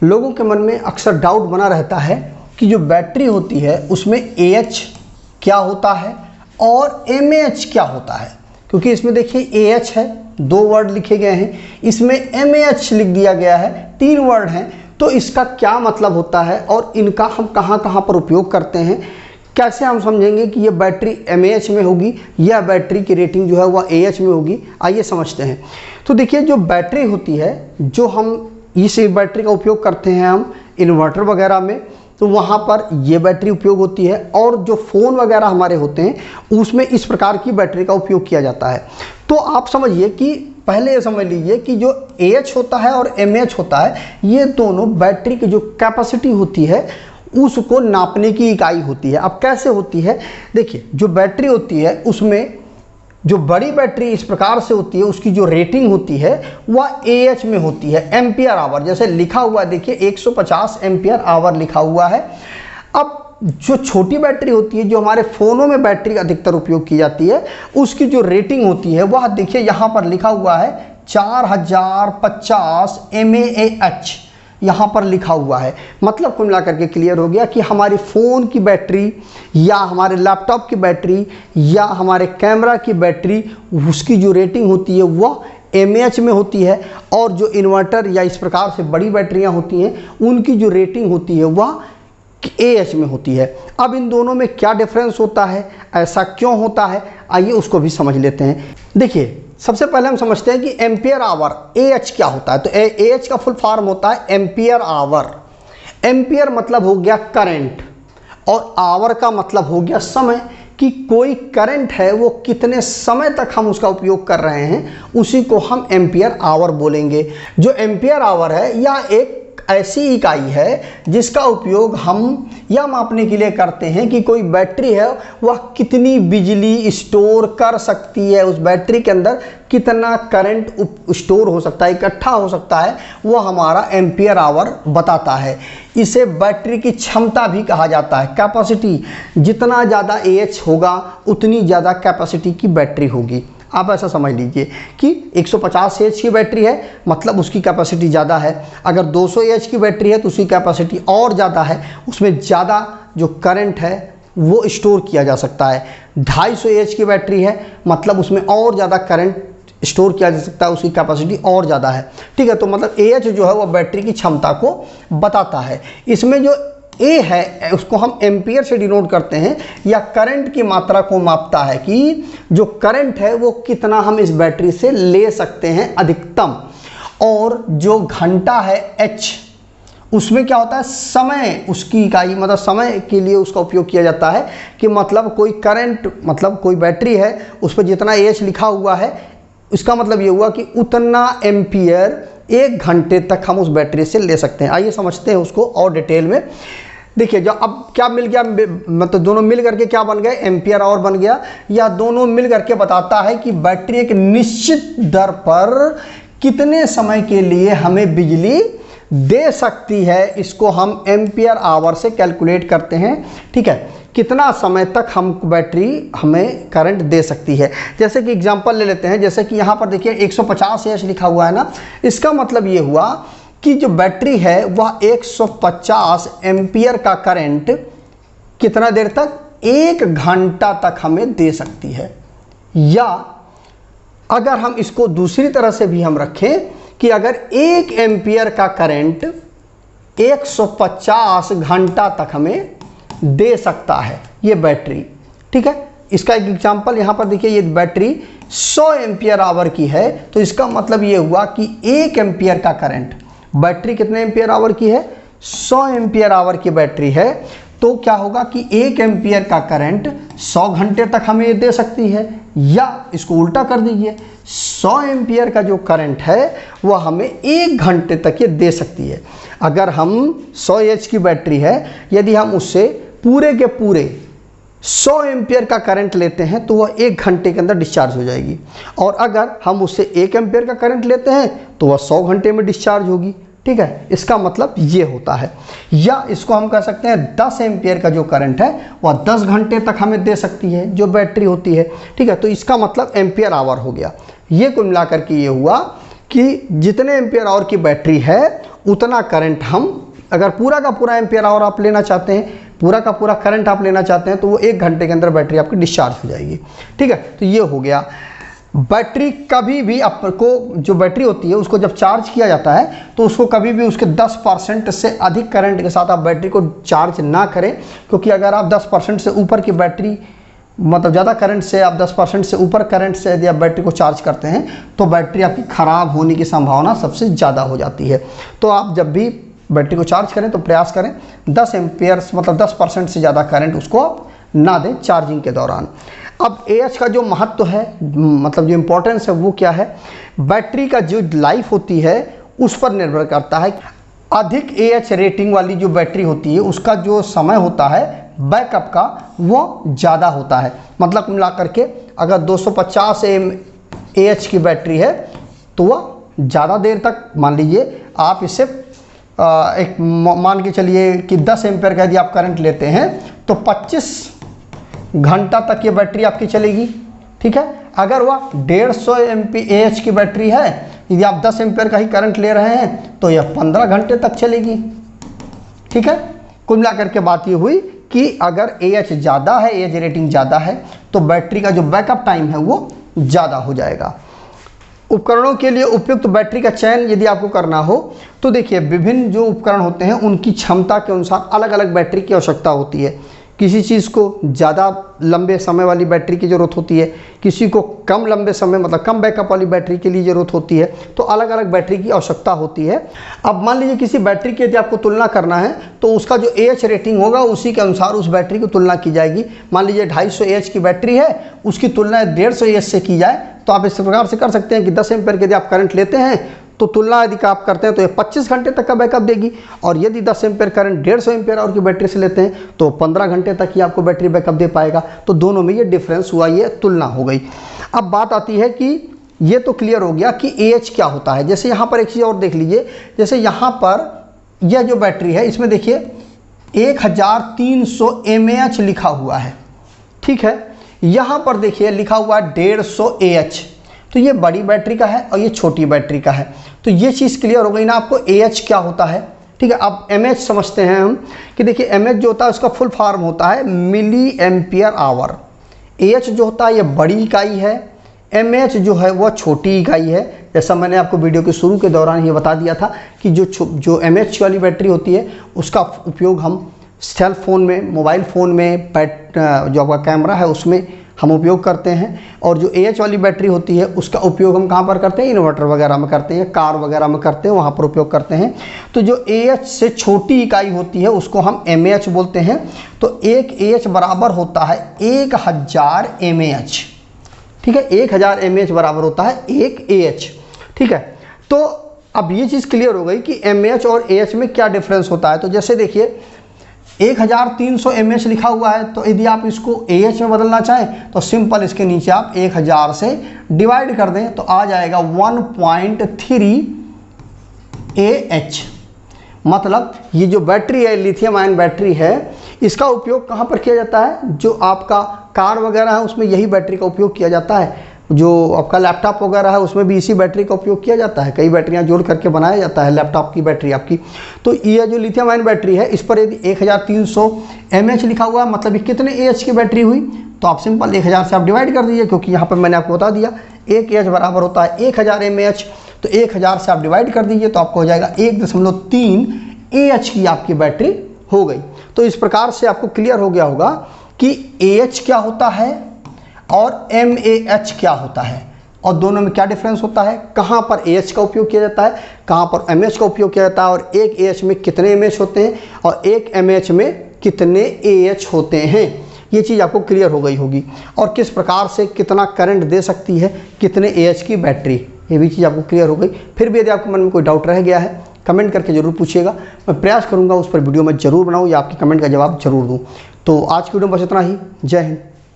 लोगों के मन में अक्सर डाउट बना रहता है कि जो बैटरी होती है उसमें AH क्या होता है और MAH क्या होता है। क्योंकि इसमें देखिए AH है, 2 वर्ड लिखे गए हैं, इसमें MAH लिख दिया गया है, 3 वर्ड हैं। तो इसका क्या मतलब होता है और इनका हम कहाँ कहाँ पर उपयोग करते हैं, कैसे हम समझेंगे कि ये बैटरी MAH में होगी या बैटरी की रेटिंग जो है वह AH में होगी, आइए समझते हैं। तो देखिए जो बैटरी होती है, जो हम इस बैटरी का उपयोग करते हैं हम इन्वर्टर वगैरह में, तो वहाँ पर ये बैटरी उपयोग होती है। और जो फ़ोन वगैरह हमारे होते हैं उसमें इस प्रकार की बैटरी का उपयोग किया जाता है। तो आप समझिए कि पहले ये समझ लीजिए कि जो AH होता है और MAH होता है, ये दोनों बैटरी की जो कैपेसिटी होती है उसको नापने की इकाई होती है। अब कैसे होती है, देखिए जो बैटरी होती है उसमें जो बड़ी बैटरी इस प्रकार से होती है, उसकी जो रेटिंग होती है वह AH में होती है, एम्पियर आवर। जैसे लिखा हुआ है देखिए 150 एम्पियर आवर लिखा हुआ है। अब जो छोटी बैटरी होती है, जो हमारे फ़ोनों में बैटरी का अधिकतर उपयोग की जाती है, उसकी जो रेटिंग होती है वह देखिए यहाँ पर लिखा हुआ है 4050 mAh यहाँ पर लिखा हुआ है। मतलब कुल मिलाकर के क्लियर हो गया कि हमारी फ़ोन की बैटरी या हमारे लैपटॉप की बैटरी या हमारे कैमरा की बैटरी, उसकी जो रेटिंग होती है वह MAH में होती है। और जो इन्वर्टर या इस प्रकार से बड़ी बैटरियां होती हैं उनकी जो रेटिंग होती है वह AH में होती है। अब इन दोनों में क्या डिफरेंस होता है, ऐसा क्यों होता है, आइए उसको भी समझ लेते हैं। देखिए सबसे पहले हम समझते हैं कि एम्पियर आवर AH क्या होता है। तो AH का फुल फॉर्म होता है एम्पियर आवर। एम्पियर मतलब हो गया करंट और आवर का मतलब हो गया समय, कि कोई करंट है वो कितने समय तक हम उसका उपयोग कर रहे हैं, उसी को हम एम्पियर आवर बोलेंगे। जो एम्पियर आवर है यह एक ऐसी इकाई है जिसका उपयोग हम यह मापने के लिए करते हैं कि कोई बैटरी है वह कितनी बिजली स्टोर कर सकती है, उस बैटरी के अंदर कितना करंट स्टोर हो सकता है, इकट्ठा हो सकता है, वह हमारा एम्पियर आवर बताता है। इसे बैटरी की क्षमता भी कहा जाता है, कैपेसिटी। जितना ज़्यादा AH होगा उतनी ज़्यादा कैपेसिटी की बैटरी होगी। आप ऐसा समझ लीजिए कि 150 AH की बैटरी है मतलब उसकी कैपेसिटी ज़्यादा है। अगर 200 AH की बैटरी है तो उसकी कैपेसिटी और ज़्यादा है, उसमें ज़्यादा जो करंट है वो स्टोर किया जा सकता है। 250 AH की बैटरी है मतलब उसमें और ज़्यादा करंट स्टोर किया जा सकता है, उसकी कैपेसिटी और ज़्यादा है। ठीक है, तो मतलब AH जो है वो बैटरी की क्षमता को बताता है। इसमें जो A है उसको हम एम्पियर से डिनोट करते हैं, या करंट की मात्रा को मापता है कि जो करंट है वो कितना हम इस बैटरी से ले सकते हैं अधिकतम। और जो घंटा है H, उसमें क्या होता है, समय, उसकी इकाई मतलब समय के लिए उसका उपयोग किया जाता है। कि मतलब कोई करंट, मतलब कोई बैटरी है उस पर जितना AH लिखा हुआ है, इसका मतलब ये हुआ कि उतना एम्पियर 1 घंटे तक हम उस बैटरी से ले सकते हैं। आइए समझते हैं उसको और डिटेल में। देखिए जब अब क्या मिल गया, मतलब दोनों मिल करके क्या बन गए, एम्पियर आवर बन गया। या दोनों मिल करके बताता है कि बैटरी एक निश्चित दर पर कितने समय के लिए हमें बिजली दे सकती है। इसको हम एम्पियर आवर से कैलकुलेट करते हैं। ठीक है, कितना समय तक हम बैटरी हमें करंट दे सकती है। जैसे कि एग्जांपल ले लेते हैं, जैसे कि यहाँ पर देखिए 150 AH लिखा हुआ है ना, इसका मतलब ये हुआ कि जो बैटरी है वह 150 एम्पियर का करंट कितना देर तक, 1 घंटा तक हमें दे सकती है। या अगर हम इसको दूसरी तरह से भी हम रखें कि अगर 1 एम्पियर का करंट 150 घंटा तक हमें दे सकता है ये बैटरी। ठीक है, इसका एक एग्जांपल यहाँ पर देखिए, ये बैटरी 100 एम्पियर आवर की है। तो इसका मतलब ये हुआ कि 1 एम्पियर का करंट, बैटरी कितने एम्पियर आवर की है, 100 एम्पियर आवर की बैटरी है। तो क्या होगा कि 1 एम्पियर का करंट 100 घंटे तक हमें दे सकती है। या इसको उल्टा कर दीजिए, 100 एम्पियर का जो करंट है वह हमें 1 घंटे तक ये दे सकती है। अगर हम 100 AH की बैटरी है, यदि हम उससे पूरे के पूरे 100 एम्पियर का करंट लेते हैं तो वह 1 घंटे के अंदर डिस्चार्ज हो जाएगी। और अगर हम उससे 1 एम्पियर का करंट लेते हैं तो वह 100 घंटे में डिस्चार्ज होगी। ठीक है, इसका मतलब ये होता है। या इसको हम कह सकते हैं 10 एम्पियर का जो करंट है वह 10 घंटे तक हमें दे सकती है जो बैटरी होती है। ठीक है, तो इसका मतलब एम्पियर आवर हो गया। ये कुल मिलाकर के ये हुआ कि जितने एम्पियर आवर की बैटरी है उतना करंट हम, अगर पूरा का पूरा एम्पियर आवर आप लेना चाहते हैं, पूरा का पूरा करंट आप लेना चाहते हैं, तो वो 1 घंटे के अंदर बैटरी आपकी डिस्चार्ज हो जाएगी। ठीक है, तो ये हो गया। बैटरी कभी भी आपको, जो बैटरी होती है उसको जब चार्ज किया जाता है तो उसको कभी भी उसके 10% से अधिक करंट के साथ आप बैटरी को चार्ज ना करें, क्योंकि अगर आप 10% से ऊपर की बैटरी, मतलब ज़्यादा करंट से, आप 10% से ऊपर करंट से यदि आप बैटरी को चार्ज करते हैं तो बैटरी आपकी ख़राब होने की संभावना सबसे ज़्यादा हो जाती है। तो आप जब भी बैटरी को चार्ज करें तो प्रयास करें 10 एम्पियर्स, मतलब 10% से ज़्यादा करंट उसको आप ना दें चार्जिंग के दौरान। अब AH का जो महत्व है, मतलब जो इम्पोर्टेंस है, वो क्या है? बैटरी का जो लाइफ होती है उस पर निर्भर करता है। अधिक AH रेटिंग वाली जो बैटरी होती है उसका जो समय होता है बैकअप का वो ज़्यादा होता है। मतलब मिला करके अगर 250 AH की बैटरी है तो वह ज़्यादा देर तक, मान लीजिए आप इसे एक मान के चलिए कि 10 एम्पियर का यदि आप करंट लेते हैं तो 25 घंटा तक ये बैटरी आपकी चलेगी। ठीक है, अगर वह 150 AH की बैटरी है, यदि आप 10 एम्पियर का ही करंट ले रहे हैं तो यह 15 घंटे तक चलेगी। ठीक है, कुल मिलाकर के बात ये हुई कि अगर AH ज़्यादा है, AH रेटिंग ज़्यादा है, तो बैटरी का जो बैकअप टाइम है वो ज़्यादा हो जाएगा। उपकरणों के लिए उपयुक्त बैटरी का चयन यदि आपको करना हो तो देखिए, विभिन्न जो उपकरण होते हैं उनकी क्षमता के अनुसार अलग अलग बैटरी की आवश्यकता होती है। किसी चीज़ को ज़्यादा लंबे समय वाली बैटरी की ज़रूरत होती है, किसी को कम लंबे समय, मतलब कम बैकअप वाली बैटरी के लिए ज़रूरत होती है। तो अलग अलग बैटरी की आवश्यकता होती है। अब मान लीजिए किसी बैटरी की यदि आपको तुलना करना है तो उसका जो AH रेटिंग होगा उसी के अनुसार उस बैटरी की तुलना की जाएगी। मान लीजिए 250 AH की बैटरी है, उसकी तुलना 150 AH से की जाए तो आप इस प्रकार से कर सकते हैं कि 10 एम्पियर के यदि आप करंट लेते हैं तो तुलना यदि आप करते हैं तो ये 25 घंटे तक का बैकअप देगी, और यदि 10 एम्पियर करंट 150 एम्पियर आवर की बैटरी से लेते हैं तो 15 घंटे तक ही आपको बैटरी बैकअप दे पाएगा। तो दोनों में ये डिफरेंस हुआ, ये तुलना हो गई। अब बात आती है कि ये तो क्लियर हो गया कि AH क्या होता है। जैसे यहाँ पर एक चीज़ और देख लीजिए, जैसे यहाँ पर यह जो बैटरी है इसमें देखिए 1300 mAh लिखा हुआ है। ठीक है, यहाँ पर देखिए लिखा हुआ है 150 AH, तो ये बड़ी बैटरी का है और ये छोटी बैटरी का है। तो ये चीज़ क्लियर हो गई ना आपको AH क्या होता है। ठीक है, अब MH समझते हैं हम कि देखिए MH जो होता है उसका फुल फॉर्म होता है मिली एम्पियर आवर। AH जो होता है ये बड़ी इकाई है, MH जो है वह छोटी इकाई है। जैसा मैंने आपको वीडियो के शुरू के दौरान ये बता दिया था कि जो MH वाली बैटरी होती है उसका उपयोग हम सेल फ़ोन में, मोबाइल फ़ोन में, जो आपका कैमरा है उसमें हम उपयोग करते हैं, और जो AH वाली बैटरी होती है उसका उपयोग हम कहाँ पर करते हैं? इन्वर्टर वगैरह में करते हैं, कार वगैरह में करते हैं, वहाँ पर उपयोग करते हैं। तो जो AH से छोटी इकाई होती है उसको हम mAh बोलते हैं। तो एक AH बराबर होता है 1000 mAh। ठीक है, 1000 mAh बराबर होता है एक AH। ठीक है, तो अब ये चीज़ क्लियर हो गई कि mAh और AH में क्या डिफरेंस होता है। तो जैसे देखिए 1300 mAh लिखा हुआ है, तो यदि आप इसको AH में बदलना चाहें तो सिंपल इसके नीचे आप 1000 से डिवाइड कर दें तो आ जाएगा 1.3 AH। मतलब ये जो बैटरी है, लिथियम आयन बैटरी है, इसका उपयोग कहाँ पर किया जाता है? जो आपका कार वगैरह है उसमें यही बैटरी का उपयोग किया जाता है। जो आपका लैपटॉप वगैरह है उसमें भी इसी बैटरी का उपयोग किया जाता है। कई बैटरियां जोड़ करके बनाया जाता है लैपटॉप की बैटरी आपकी। तो ये जो लिथियम आयन बैटरी है इस पर यदि 1300 mAh लिखा हुआ है, मतलब ये कितने AH की बैटरी हुई? तो आप सिंपल 1000 से आप डिवाइड कर दीजिए, क्योंकि यहाँ पर मैंने आपको बता दिया एक AH बराबर होता है 1000 mAh। तो 1000 से आप डिवाइड कर दीजिए तो आपको हो जाएगा 1.3 AH की आपकी बैटरी हो गई। तो इस प्रकार से आपको क्लियर हो गया होगा कि AH क्या होता है और mAh क्या होता है, और दोनों में क्या डिफरेंस होता है, कहाँ पर AH का उपयोग किया जाता है, कहाँ पर mAh का उपयोग किया जाता है, और एक AH में कितने mAh होते हैं और एक mAh में कितने AH होते हैं। ये चीज़ आपको क्लियर हो गई होगी। और किस प्रकार से कितना करंट दे सकती है कितने AH की बैटरी, ये भी चीज़ आपको क्लियर हो गई। फिर भी यदि आपके मन में कोई डाउट रह गया है कमेंट करके ज़रूर पूछिएगा, मैं प्रयास करूँगा उस पर वीडियो में ज़रूर बनाऊँ या आपके कमेंट का जवाब ज़रूर दूँ। तो आज की वीडियो में बस इतना ही। जय हिंद।